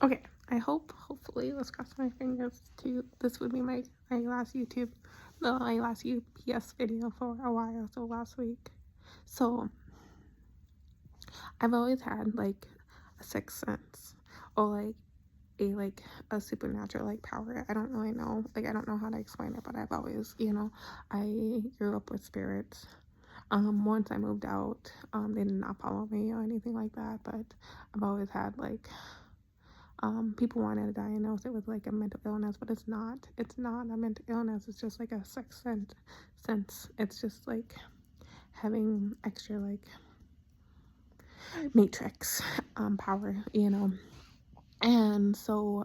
Okay, hopefully, let's cross my fingers too. This would be my last my last UPS video for a while, so last week. So, I've always had like a sixth sense or like a supernatural like power. I don't really know. Like, I don't know how to explain it, but I've always, I grew up with spirits. Once I moved out, they did not follow me or anything like that, but I've always had like people wanted to diagnose it with like a mental illness, but it's not a mental illness. It's just like a sixth sense. It's just like having extra like matrix power, and so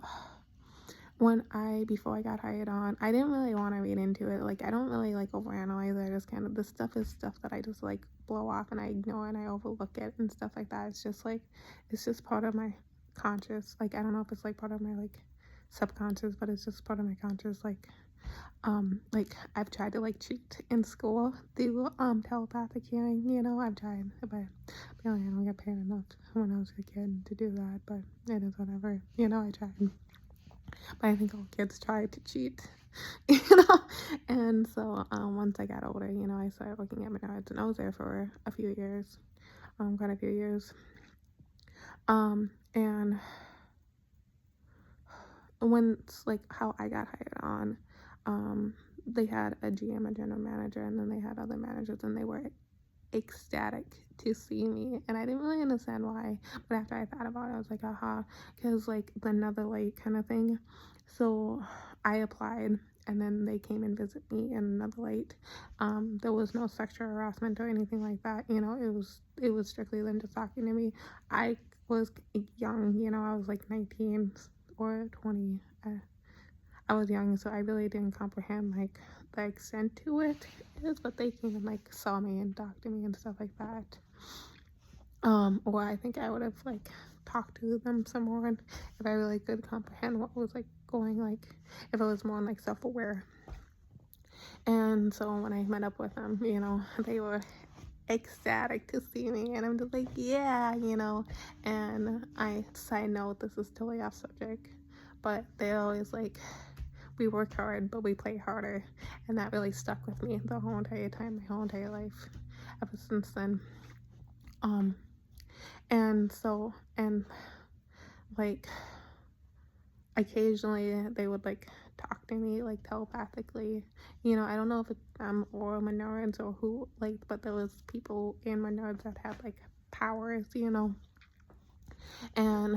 before I got hired on, I didn't really want to read into it. Like, I don't really like overanalyze it. I just kind of, this stuff is stuff that I just like blow off and I ignore and I overlook it and stuff like that. It's just part of my conscious. Like, I don't know if it's like part of my like subconscious, but it's just part of my conscious. Like I've tried to like cheat in school through telepathic hearing. I've tried, but apparently I don't get paid enough when I was a kid to do that. But it is whatever. I tried. But I think all kids try to cheat, you know. And so once I got older, I started working at Menards, and I was there for a few years, quite a few years. And when it's like how I got hired on, they had a GM, a general manager, and then they had other managers, and they were ecstatic to see me, and I didn't really understand why, but after I thought about it, I was like, aha, because like the another light kind of thing. So I applied, and then they came and visit me in another light. There was no sexual harassment or anything like that. It was strictly them just talking to me. I was young, I was like 19 or 20. I was young, so I really didn't comprehend like the extent to it is, but they came and like saw me and talked to me and stuff like that. Or I think I would have like talked to them some more, and if I really could comprehend what was like going, like if I was more like self-aware. And so when I met up with them, they were ecstatic to see me, and I'm just like, yeah, and side note, this is totally off subject, but they always like, we work hard, but we play harder. And that really stuck with me the whole entire time, my whole entire life, ever since then. And so, and like, occasionally they would like talk to me like telepathically. I don't know if it's them or Menards or who, like, but there was people in Menards that had like powers, and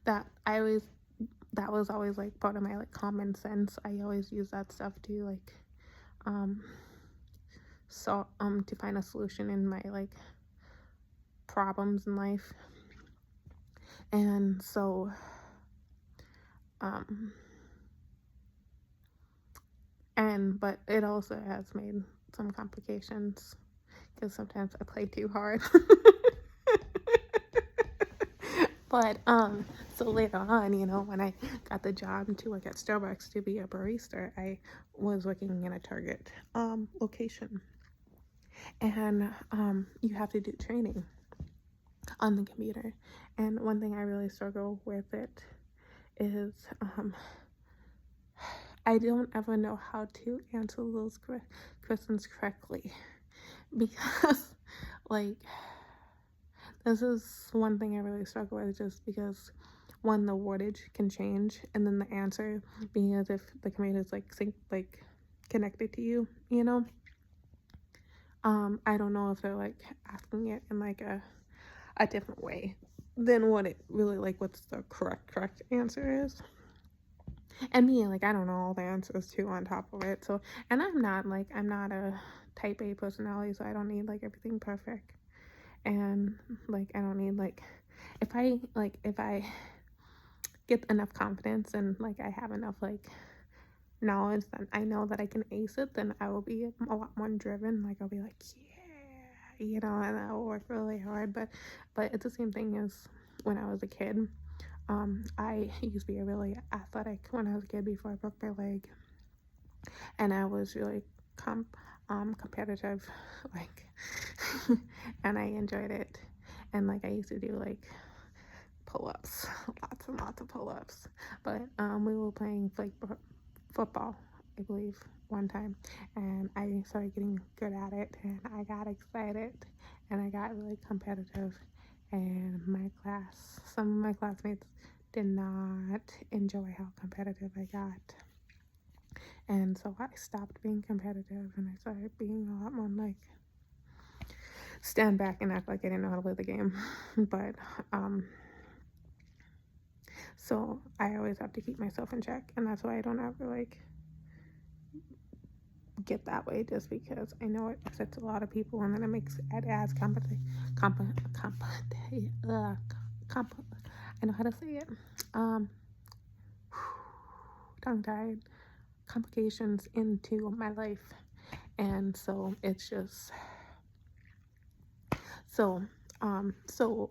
that I always that was always like part of my like common sense. I always use that stuff to like to find a solution in my like problems in life. And so but it also has made some complications because sometimes I play too hard. But so later on, when I got the job to work at Starbucks to be a barista, I was working in a Target location, and you have to do training on the computer. And one thing I really struggle with it is I don't ever know how to answer those questions correctly, because like this is one thing I really struggle with, just because one, the wordage can change, and then the answer being as if the computer is like connected to you. I don't know if they're like asking it in like a different way than what it really, like, what's the correct answer is. And me, like, I don't know all the answers too on top of it. So, and I'm not a type A personality, so I don't need like everything perfect. And like, I don't need like, if I get enough confidence and like I have enough like knowledge that I know that I can ace it, then I will be a lot more driven. Like, I'll be like, yeah, and I will work really hard. But it's the same thing as when I was a kid. I used to be really athletic when I was a kid before I broke my leg, and I was really competitive, like, and I enjoyed it. And like, I used to do like pull-ups and lots of pull-ups. But we were playing like football, I believe, one time, and I started getting good at it, and I got excited, and I got really competitive. And some of my classmates did not enjoy how competitive I got. And so I stopped being competitive, and I started being a lot more like stand back and act like I didn't know how to play the game. But so I always have to keep myself in check, and that's why I don't ever like get that way, just because I know it upsets a lot of people, and then it makes it as I know how to say it. Tongue-tied. Complications into my life, and so it's just so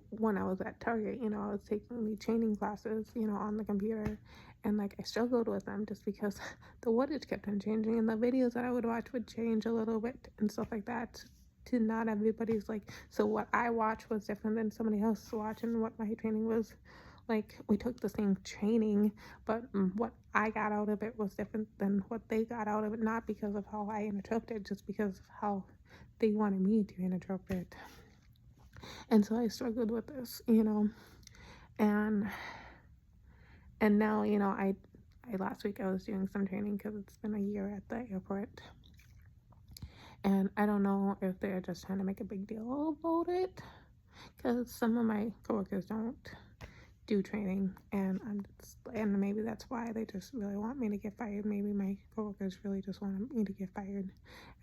when I was at Target, I was taking the training classes, on the computer, and like I struggled with them just because the footage kept on changing, and the videos that I would watch would change a little bit and stuff like that. To not everybody's like, so what I watch was different than somebody else watching what my training was. Like, we took the same training, but what I got out of it was different than what they got out of it, not because of how I interpreted, just because of how they wanted me to interpret. And so I struggled with this, and now, I last week I was doing some training because it's been a year at the airport, and I don't know if they're just trying to make a big deal about it, because some of my coworkers don't do training, and maybe that's why they just really want me to get fired. Maybe my coworkers really just want me to get fired,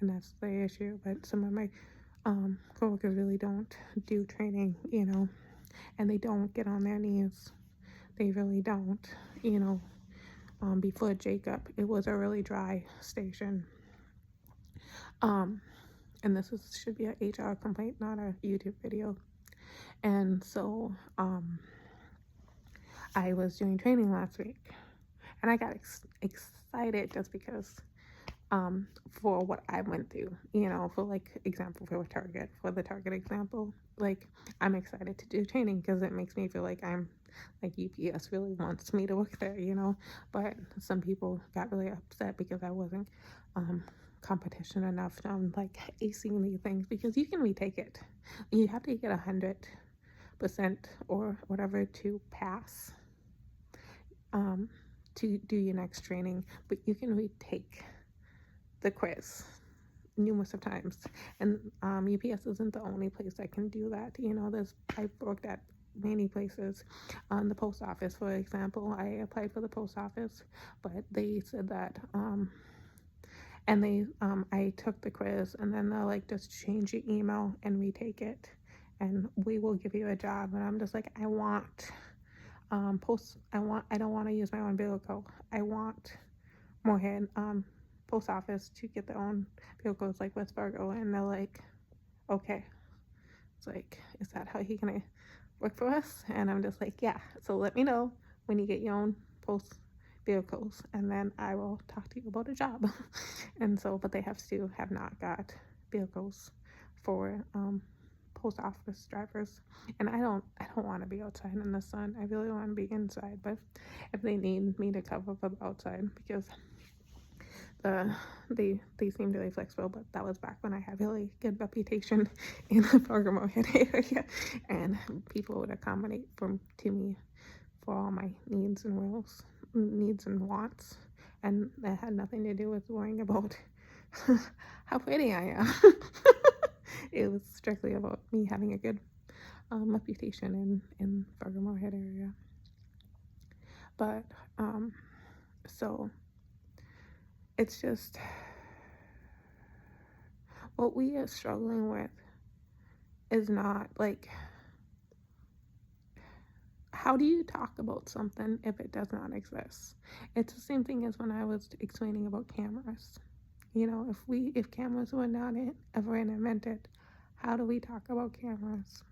and that's the issue. But some of my coworkers really don't do training, and they don't get on their knees. They really don't, before Jacob, it was a really dry station. And this should be an HR complaint, not a YouTube video. And so I was doing training last week, and I got excited just because for what I went through, for like example for the Target example, like I'm excited to do training because it makes me feel like I'm like UPS really wants me to work there, but some people got really upset because I wasn't competition enough on like acing these things, because you can retake it. You have to get 100% or whatever to pass to do your next training, but you can retake the quiz numerous of times. And UPS isn't the only place that can do that. I've worked at many places. The post office, for example, I applied for the post office, but they said that and they I took the quiz, and then they're like, just change your email and retake it, and we will give you a job. And I'm just like, I don't want to use my own vehicle. I want Morehead post office to get their own vehicles like West Fargo. And they're like, okay. It's like, is that how he gonna work for us? And I'm just like, yeah. So let me know when you get your own post vehicles, and then I will talk to you about a job. And so, but they have not got vehicles for post office drivers, and I don't want to be outside in the sun. I really want to be inside, but if they need me to cover for the outside, because they seem really flexible, but that was back when I had really good reputation in the Morehead area, and people would accommodate to me for all my needs and wants, and that had nothing to do with worrying about how pretty I am. It was strictly about me having a good reputation in Fargo Moorhead area. But so it's just what we are struggling with is not like, how do you talk about something if it does not exist? It's the same thing as when I was explaining about cameras. If cameras were not ever invented, how do we talk about cameras?